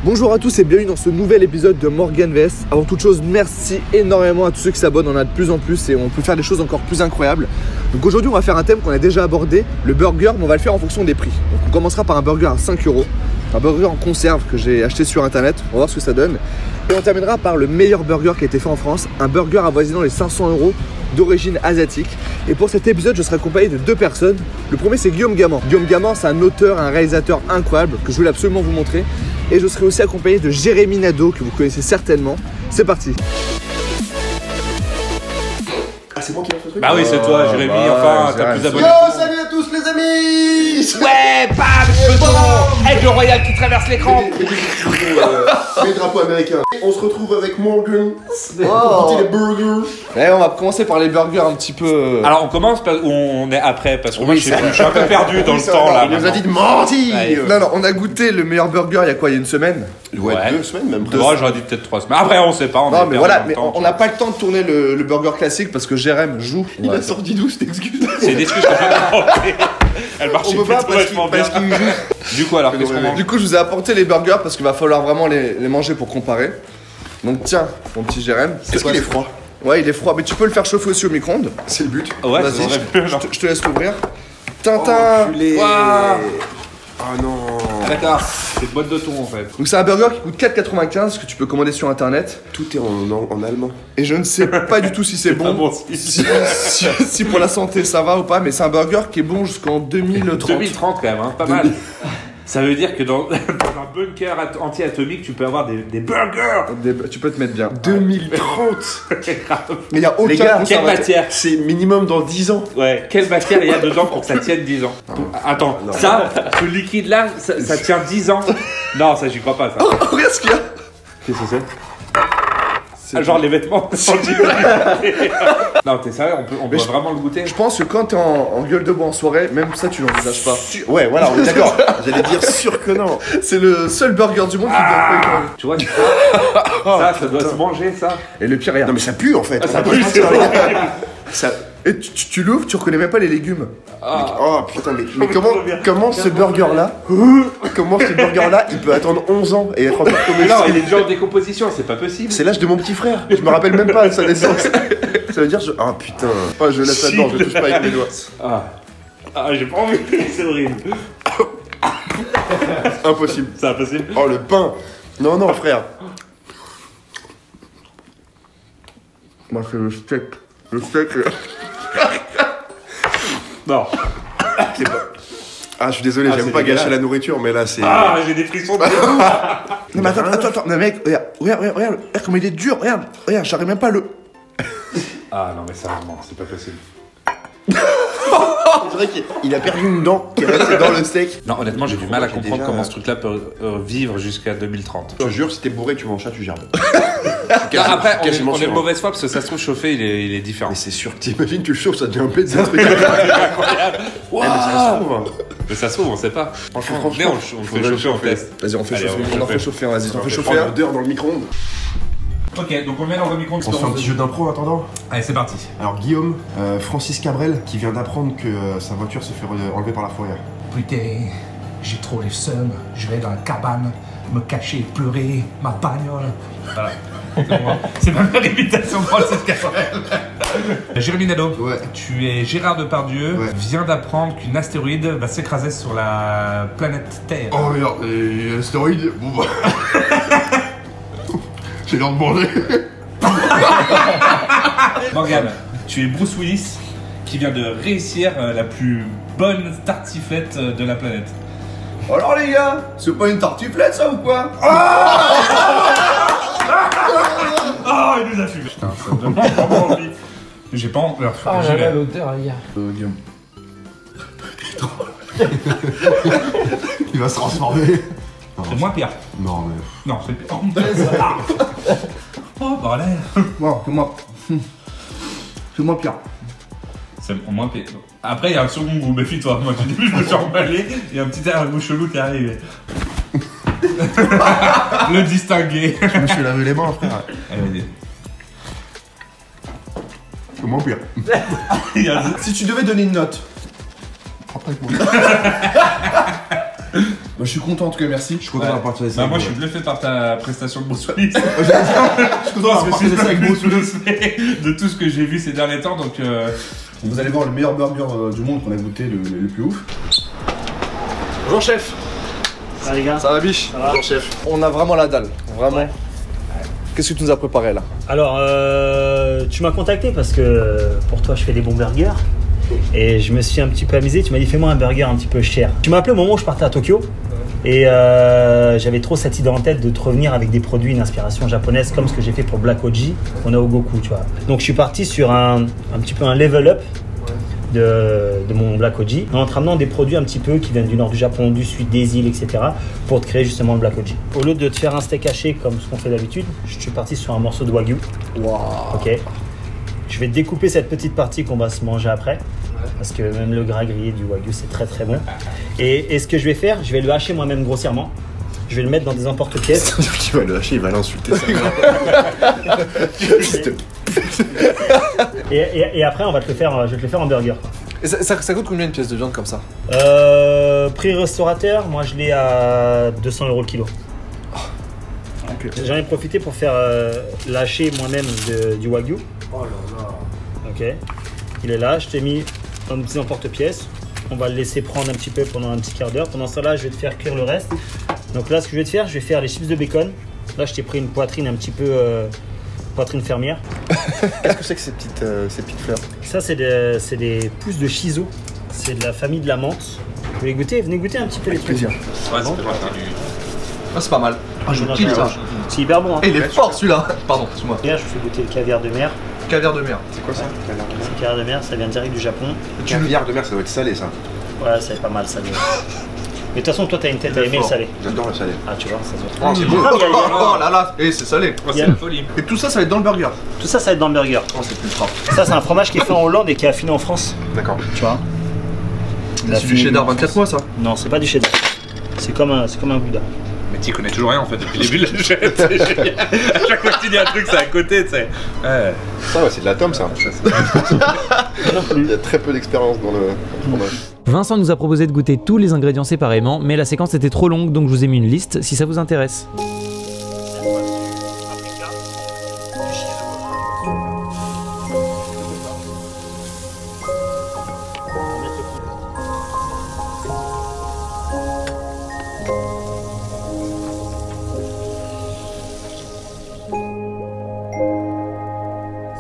Bonjour à tous et bienvenue dans ce nouvel épisode de Morgan vs. Avant toute chose, merci énormément à tous ceux qui s'abonnent, on a de plus en plus et on peut faire des choses encore plus incroyables. Donc aujourd'hui on va faire un thème qu'on a déjà abordé, le burger, mais on va le faire en fonction des prix. Donc on commencera par un burger à 5 €, un burger en conserve que j'ai acheté sur internet, on va voir ce que ça donne. Et on terminera par le meilleur burger qui a été fait en France, un burger avoisinant les 500 € d'origine asiatique. Et pour cet épisode je serai accompagné de deux personnes. Le premier c'est Guillaume Gaman. Guillaume Gaman c'est un auteur, un réalisateur incroyable que je voulais absolument vous montrer. Et je serai aussi accompagné de Jérémy Nadeau que vous connaissez certainement. C'est parti. Ah, c'est moi qui lance le truc. Bah oui, c'est toi, Jérémy, enfin, t'as plus d'abonnés. Yo, salut à tous les amis. Ouais, bam, avec le royal qui traverse l'écran. Les drapeaux américains. On se retrouve avec Morgan. Oh. Les burgers. Ouais, on va commencer par les burgers un petit peu. Alors on commence ou on est après parce que moi je suis un peu perdu dans le temps là. Il nous a dit de mentir. Ouais. Non, on a goûté le meilleur burger il y a quoi, il y a une semaine. Ouais, 2 semaines même. Moi j'aurais dit peut-être 3 semaines. Après on sait pas. Non mais voilà, mais on n'a pas le temps de tourner le burger classique parce que Jérém joue. Il a sorti d'où cette excuse? C'est des excuses que j'ai inventées. Elle marche On peut pas vachement bien. parce qu'il joue. Du coup alors qu'est-ce qu'on mange? Du coup je vous ai apporté les burgers parce qu'il va falloir vraiment les manger pour comparer. Donc tiens, mon petit Jérém. Est-ce qu'il est froid? Ouais, il est froid, mais tu peux le faire chauffer aussi au micro-ondes. C'est le but. Ouais, Vas-y, c'est je te laisse l'ouvrir. Tintin. Enculé. Waouh. Ah non. D'accord, c'est une boîte de thon en fait. Donc c'est un burger qui coûte 4,95 que tu peux commander sur internet. Tout est en allemand. Et je ne sais pas du tout si c'est bon. bon Si pour la santé ça va ou pas, mais c'est un burger qui est bon jusqu'en 2030. 2030 quand même, hein, pas mal. Ça veut dire que dans un bunker anti-atomique, tu peux avoir des burgers. Tu peux te mettre bien. 2030. C'est grave. Mais il n'y a aucun Les gars, Quelle conservateur. matière? C'est minimum dans 10 ans. Ouais, quelle matière il y a dedans pour que ça tienne 10 ans? Attends, Non. ça, ce liquide là, ça tient 10 ans? Non, ça j'y crois pas ça. Oh, regarde ce qu'il y a. Qu'est-ce que c'est? Ah, genre les vêtements. Non, t'es sérieux, on peut je- vraiment le goûter? Je pense que quand t'es en gueule de bois en soirée, même ça tu l'envisages pas. Ouais, voilà, on est d'accord. J'allais dire sûr que non. C'est le seul burger du monde qui ne pas être. Tu vois, ça doit se manger ça. Et le pire, regarde. Non mais ça pue en fait. Ah, ça On va pue, pas se c'est mentir, les gars. horrible. Ça... Et tu l'ouvres, tu reconnais même pas les légumes. Oh putain, mais trop bien. comment ce burger là il peut attendre 11 ans et être encore Mais comestible? non, il est déjà en décomposition, c'est pas possible. C'est l'âge de mon petit frère. Je me rappelle même pas de sa naissance. Ça veut dire ah putain. Oh, je laisse là-dedans, je touche pas avec mes doigts. Ah, j'ai pas envie, c'est horrible. Impossible. C'est impossible. Oh le pain. Non frère. Moi c'est le steak. Le steak. Non. C'est pas... Ah je suis désolé, Ah, j'aime c'est pas dégueulasse. gâcher la nourriture, mais là c'est. Ah, j'ai des frissons de Non mais attends, non mec, regarde comment il est dur, regarde, j'arrive même pas à le. Ah non, mais sérieusement, c'est pas possible. C'est vrai qu'il a perdu une dent qui est restée dans le steak. Non, honnêtement, j'ai du mal à J'ai comprendre déjà- comment ce truc-là peut vivre jusqu'à 2030. Je te jure, si t'es bourré, tu manges ça, tu gerbes. Non, après, on est quasiment de sûr. mauvaise foi parce que ça se trouve chauffé, il est différent. Mais c'est sûr, t'imagines, tu le chauffes, ça devient un pizza truc. Incroyable. Eh, mais ça se trouve, hein. Mais ça se trouve, on sait pas. Franchement, venez, on le fait faudrait le chauffer, on chauffer. teste. Vas-y, on fait Allez, chauffer, on on en fait fait chauffer, vas-y, t'en fais chauffer Prends un. l'odeur dans le micro-ondes. Ok, donc on le met dans le micro-ondes. On se fait un petit jeu d'impro en attendant. Allez, c'est parti. Alors Guillaume, Francis Cabrel, qui vient d'apprendre que sa voiture se fait enlever par la fourrière. Putain, j'ai trop les seums. Je vais dans la cabane, me cacher, pleurer, ma bagnole. Voilà. C'est ma meilleure imitation de Francis Cabrel. Jérémy Nadeau, Ouais. tu es Gérard Depardieu, Ouais. vient d'apprendre qu'une astéroïde va s'écraser sur la planète Terre. Oh regarde, l'astéroïde, bon bah... J'ai l'air de manger. Morgane, tu es Bruce Willis qui vient de réussir la plus bonne tartiflette de la planète. Alors les gars, c'est pas une tartiflette ça ou quoi? Oh, il nous a fumé. Putain, ça me donne vraiment envie. J'ai pas envie. Ah là là, l'odeur, les gars. Guillaume. Il va se transformer. C'est moins pire. Non mais... Non, c'est pire. Oh, bordel. Bon, c'est moi pire. C'est moins pire. Après, il y a un second goût, méfie-toi. Moi, au début, je me suis emballé. Il y a un petit air goût chelou qui est arrivé. Le distinguer. Je me suis lavé les mains, frère. Allez, vas-y. C'est moins pire. Il y a- Si tu devais donner une note. Après, je suis content en tout cas, merci. Je suis content d'avoir partagé ça. Bah, moi, je suis bluffé par ta prestation de Bruce Willis. Je suis content d'avoir partagé ça avec Bruce Willis. De tout ce que j'ai vu ces derniers temps, donc. Vous allez voir le meilleur burger du monde qu'on a goûté, le plus ouf. Bonjour chef. Ça va les gars? Ça va biche? Ça va. Bonjour chef. On a vraiment la dalle, vraiment. Ouais. Qu'est-ce que tu nous as préparé là? Alors, tu m'as contacté parce que pour toi, je fais des bons burgers. Et je me suis un petit peu amusé. Tu m'as dit, fais-moi un burger un petit peu cher. Tu m'as appelé au moment où je partais à Tokyo. Et j'avais trop cette idée en tête de te revenir avec des produits, une inspiration japonaise, comme ce que j'ai fait pour Black Oji, qu'on a au Goku, tu vois. Donc, je suis parti sur un petit peu un level up de mon Black Oji, en ramenant des produits un petit peu qui viennent du nord du Japon, du sud des îles, etc. pour te créer justement le Black Oji. Au lieu de te faire un steak haché comme ce qu'on fait d'habitude, je suis parti sur un morceau de Wagyu. Waouh. Ok. Je vais découper cette petite partie qu'on va se manger après. Parce que même le gras grillé du Wagyu, c'est très très bon. Et ce que je vais faire, je vais le hacher moi-même grossièrement. Je vais le mettre dans des emporte-pièces. Il va le hacher, il va l'insulter. Et après, je vais te le faire en burger. Et ça coûte combien une pièce de viande comme ça? Prix restaurateur, moi je l'ai à 200 € le kilo. Ok. J'en ai profité pour faire lâcher moi-même du Wagyu. Oh là là. Ok. Il est là, je t'ai mis dans un petit emporte-pièce. On va le laisser prendre un petit peu pendant un petit quart d'heure. Pendant ça là, je vais te faire cuire le reste. Donc là, ce que je vais te faire, je vais faire les chips de bacon. Là, je t'ai pris une poitrine un petit peu poitrine fermière. Qu'est-ce que c'est que ces petites fleurs? Ça, c'est des pousses de shiso. C'est de la famille de la menthe. Vous voulez goûter? Venez goûter un petit peu les trucs. plaisir. Ouais, ça fait partie du. Ah, c'est pas mal. Ah, je Non, kiffe ça. c'est hyper bon. Hein. Et il est fort celui-là. Pardon, excuse-moi. Là, je vous fais goûter le caviar de mer. Caviar de mer. C'est quoi ça? C'est le caviar de mer, ça vient direct du Japon. Le caviar de mer, ça doit être salé ça. Ouais, ça va pas mal salé. Mais de toute façon, toi, t'as une tête à aimer le salé. J'adore le salé. Ah, tu vois, ça se voit. Oh, c'est bon. Oh là là. Et c'est salé. Oh, c'est la folie. Et tout ça, ça va être dans le burger. Tout ça, ça va être dans le burger. Oh, c'est plus propre. Ça, c'est un fromage qui est fait en Hollande et qui est affiné en France. D'accord. Tu vois. C'est du cheddar 24 mois ça? Non, c'est pas du cheddar. C'est comme un Gouda. Mais t'y connais toujours rien en fait depuis le début de la chaîne, c'est génial. À chaque fois que tu dis un truc, c'est à côté, tu sais. Ouais. Ça, ouais, c'est de la tome ça. Il y a très peu d'expérience dans le fromage. Vincent nous a proposé de goûter tous les ingrédients séparément, mais la séquence était trop longue, donc je vous ai mis une liste si ça vous intéresse.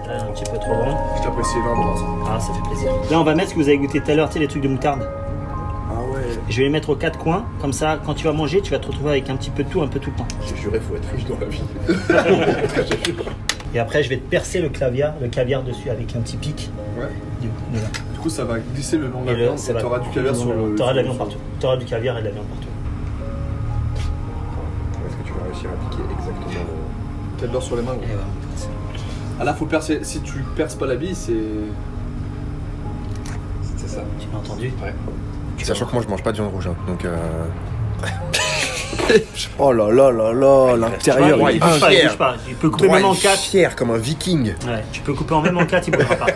C'est un petit peu trop long. Je t'apprécie énormément ça. Ah, ça fait plaisir. Là, on va mettre ce que vous avez goûté tout à l'heure, tu sais, les trucs de moutarde. Ah ouais. Je vais les mettre aux quatre coins, comme ça, quand tu vas manger, tu vas te retrouver avec un petit peu de tout, un peu tout le temps. J'ai juré, faut être riche dans la vie. Et après, je vais te percer le caviar dessus avec un petit pic. Ouais. Voilà. Du coup, ça va glisser le long de Et la viande ça et va- t'auras du caviar sur le. T'auras de la viande partout. T'auras du caviar et de la viande partout. Est-ce que tu vas réussir à piquer exactement le... T'as de l'or sur les mains. gros. Et voilà. Ah là, faut percer. Si tu perces pas la bille, c'est. C'est ça. Tu m'as entendu? Ouais. Sachant que moi je mange pas de viande rouge, hein, donc Oh là là là là, l'intérieur il est bouge pas, il fier. bouge pas. Tu peux couper même en 4. fier comme un viking. Ouais, tu peux couper en même en 4, il bougera pas.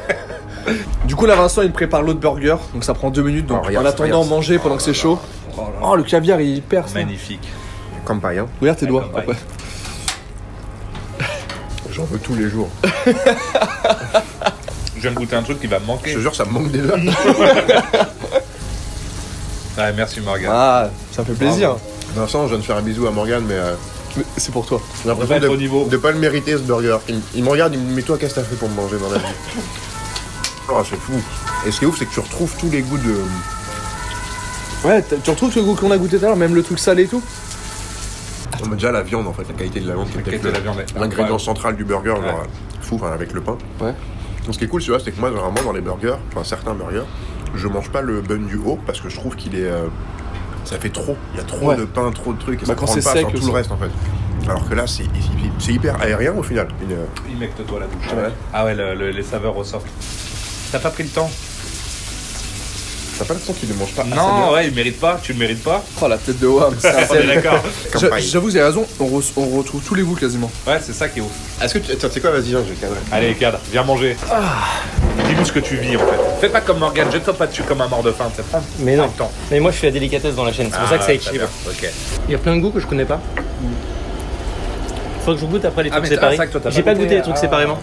Du coup, là, Vincent, il me prépare l'autre burger. Donc ça prend 2 minutes. Donc Oh, regarde, en attendant, regarde. manger pendant que c'est chaud. Oh, le caviar, il perce. hein. Magnifique. Comme paille, hein. Regarde tes Ouais, doigts. comme paille. Après. J'en veux tous les jours. Je viens de goûter un truc qui va me Je manquer. te jure, ça me manque déjà. Ouais, merci Morgane. Ah, ça fait plaisir. Vincent, je viens de faire un bisou à Morgane, mais Mais c'est pour toi. j'ai l'impression On va être au niveau. de pas le mériter ce burger. Il me regarde, il me dit, mais toi, qu'est-ce que t'as fait pour me manger dans la vie? Oh, c'est fou. Et ce qui est ouf, c'est que tu retrouves tous les goûts de. Ouais, tu retrouves ce goût qu'on a goûté tout à l'heure, même le truc salé et tout. On met déjà la viande en fait, la qualité de la viande, qui est La peut-être qualité de la viande est l'ingrédient incroyable. central du burger, genre Ouais. fou, enfin, avec le pain. Ouais. Donc, ce qui est cool, tu vois, c'est que moi, vraiment, dans les burgers, enfin certains burgers, je mange pas le bun du haut parce que je trouve qu'il est. Ça fait trop. Il y a trop Ouais. de pain, trop de trucs, et Bah, ça quand prend c'est pas sec sur tout aussi. le reste en fait. Alors que là, c'est hyper aérien au final. Humecte-toi la bouche. Ouais. Ah ouais, les saveurs ressortent. T'as pas pris le temps? T'as pas l'impression qu'il ne mange pas assez Non, bien. ouais, il mérite pas. Tu le mérites pas. Oh, la tête de Wam. On est d'accord. Comme paille. J'avoue, vous avez raison, on retrouve tous les goûts quasiment. Ouais, c'est ça qui est ouf. Est-ce que tu sais quoi, vas-y, viens, je vais cadrer. Allez, cadre, viens manger. Dis-nous ce que tu vis en fait. Fais pas comme Morgane, jette-toi pas dessus comme un mort de faim. Mais non. Le temps. Mais moi je fais la délicatesse dans la chaîne, c'est pour ça que ça équilibre. Ok. Il y a plein de goûts que je connais pas. Faut que je goûte après les trucs mais séparés. c'est vrai que toi, t'as J'ai pas pas goûté, goûté les trucs séparément.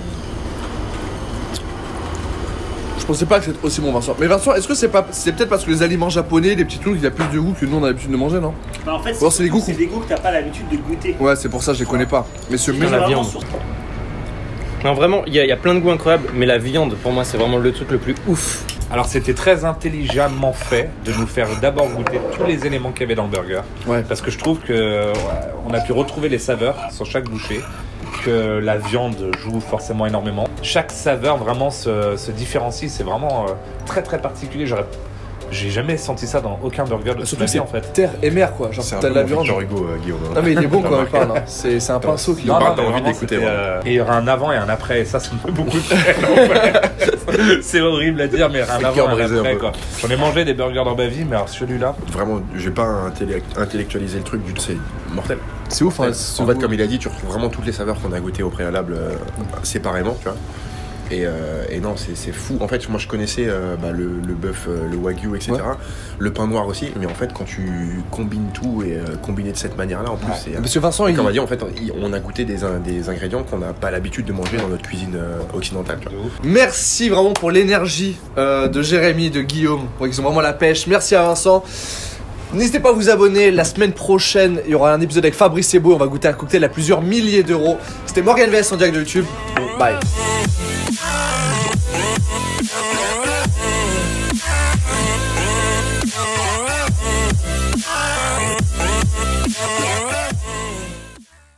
Je pensais pas que c'était aussi bon, Vincent. Mais Vincent, est-ce que c'est peut-être parce que les aliments japonais, les petits trucs, il y a plus de goût que nous on a l'habitude de manger, non? Bah, en fait, Ou alors c'est des goûts c'est des goûts que t'as pas l'habitude de goûter. Ouais, c'est pour ça, je les connais pas. Mais ce Dans la mélange. viande. Non vraiment, il y a plein de goûts incroyables, mais la viande pour moi c'est vraiment le truc le plus ouf. Alors c'était très intelligemment fait de nous faire d'abord goûter tous les éléments qu'il y avait dans le burger. Ouais. Parce que je trouve que on a pu retrouver les saveurs sur chaque bouchée, que la viande joue forcément énormément. Chaque saveur vraiment se différencie, c'est vraiment très très particulier. J'ai jamais senti ça dans aucun burger de toute Surtout ma que vie c'est en fait. terre et mer quoi. Genre C'est un t'as peu de la mon viande. Victor Hugo, Guillaume. Non mais il est bon quand même parle. Hein. C'est un pinceau qui. Non, Non, t'as mais envie vraiment, d'écouter, c'était, ouais. Et il y aura un avant et un après, et ça me fait beaucoup de peine. En fait. C'est horrible à dire, mais il y aura un Le avant cœur et un brisé un après peu. quoi. J'en ai mangé des burgers dans ma vie, mais alors celui-là, Vraiment, j'ai pas intellectualisé le truc, c'est mortel. C'est ouf. Hein, En fait, comme il a dit, tu retrouves vraiment toutes les saveurs qu'on a goûtées au préalable séparément, tu vois. Et non, c'est fou. En fait, moi je connaissais le bœuf, le wagyu, etc. Ouais. Le pain noir aussi. Mais en fait, quand tu combines tout et combiné de cette manière-là, en plus, c'est. Monsieur Vincent, il. Comme on a dit, en fait, on a goûté des ingrédients qu'on n'a pas l'habitude de manger dans notre cuisine occidentale. Tu vois. Merci vraiment pour l'énergie de Jérémy, de Guillaume. Ils ont vraiment la pêche. Merci à Vincent. N'hésitez pas à vous abonner. La semaine prochaine, il y aura un épisode avec Fabrice Eboué. On va goûter un cocktail à plusieurs milliers d'euros. C'était Morgan VS en direct de YouTube. Bye.